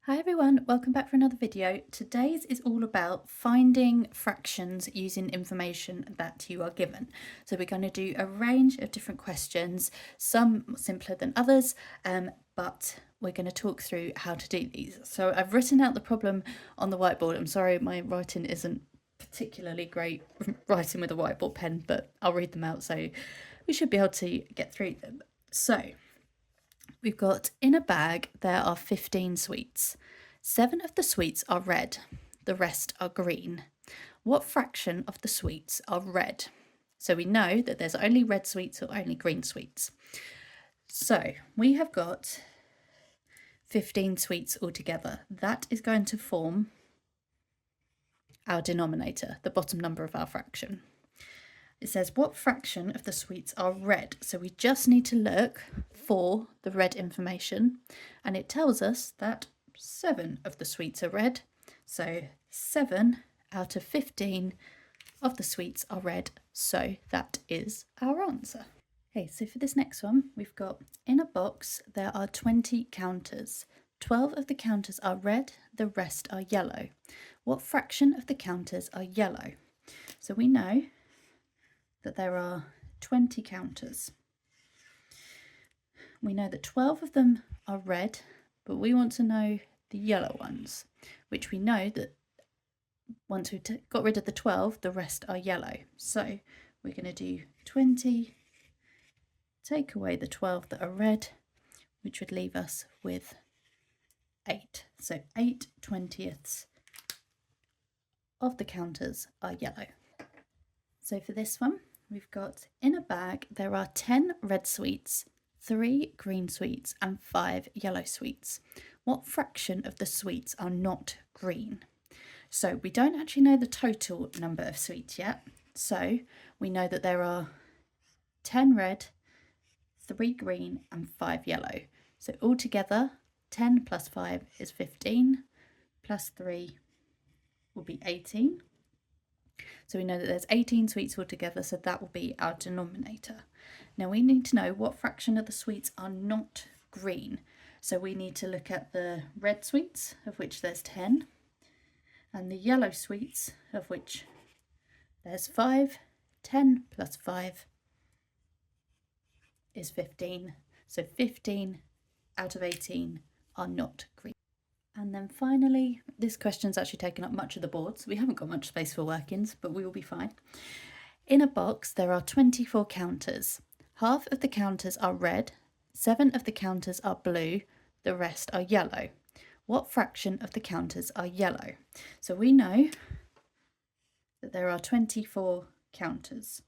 Hi everyone, welcome back for another video. Today's is all about finding fractions using information that you are given. So we're going to do a range of different questions, some simpler than others, but we're going to talk through how to do these. So I've written out the problem on the whiteboard. I'm sorry my writing isn't particularly great writing with a whiteboard pen, but I'll read them out so we should be able to get through them. So we've got, in a bag there are 15 sweets. 7 of the sweets are red, the rest are green. What fraction of the sweets are red? So we know that there's only red sweets or only green sweets. So we have got 15 sweets altogether. That is going to form our denominator, the bottom number of our fraction. It says what fraction of the sweets are red. So we just need to look for the red information, and it tells us that 7 of the sweets are red. So 7 out of 15 of the sweets are red. So that is our answer. Okay, so for this next one, we've got, in a box there are 20 counters. 12 of the counters are red, the rest are yellow. What fraction of the counters are yellow? So we know that there are 20 counters. We know that 12 of them are red, but we want to know the yellow ones, which we know that once we've got rid of the 12, the rest are yellow. So we're going to do 20, take away the 12 that are red, which would leave us with 8. So 8/20 of the counters are yellow. So for this one, we've got, in a bag there are 10 red sweets, 3 green sweets and 5 yellow sweets. What fraction of the sweets are not green? So we don't actually know the total number of sweets yet. So we know that there are 10 red, 3 green and 5 yellow. So altogether 10 plus 5 is 15, plus 3 will be 18. So we know that there's 18 sweets altogether, so that will be our denominator. Now we need to know what fraction of the sweets are not green. So we need to look at the red sweets, of which there's 10, and the yellow sweets, of which there's 5. 10 plus 5 is 15. So 15 out of 18 are not green. And then finally, this question's actually taken up much of the board, so we haven't got much space for workings, but we will be fine. In a box, there are 24 counters. Half of the counters are red, 7 of the counters are blue, the rest are yellow. What fraction of the counters are yellow? So we know that there are 24 counters.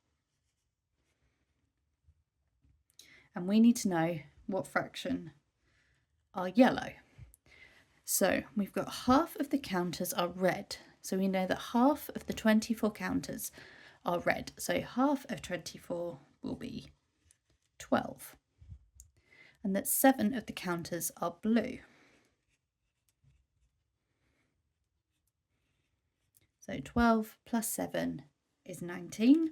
And we need to know what fraction are yellow. So we've got half of the counters are red. So we know that half of the 24 counters are red. So half of 24 will be 12. And that 7 of the counters are blue. So 12 plus 7 is 19.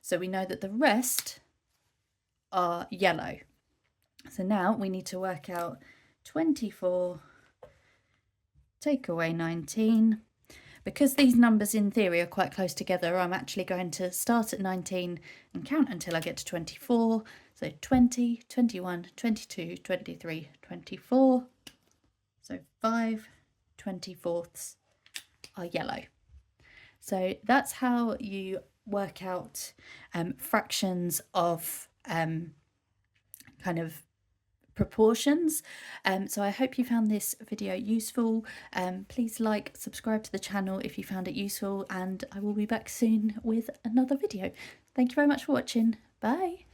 So we know that the rest are yellow. So now we need to work out 24 take away 19. Because these numbers in theory are quite close together, I'm actually going to start at 19 and count until I get to 24. So 20, 21, 22, 23, 24. So 5/24 are yellow. So that's how you work out fractions of kind of proportions. So I hope you found this video useful. Please like, subscribe to the channel if you found it useful, and I will be back soon with another video. Thank you very much for watching. Bye.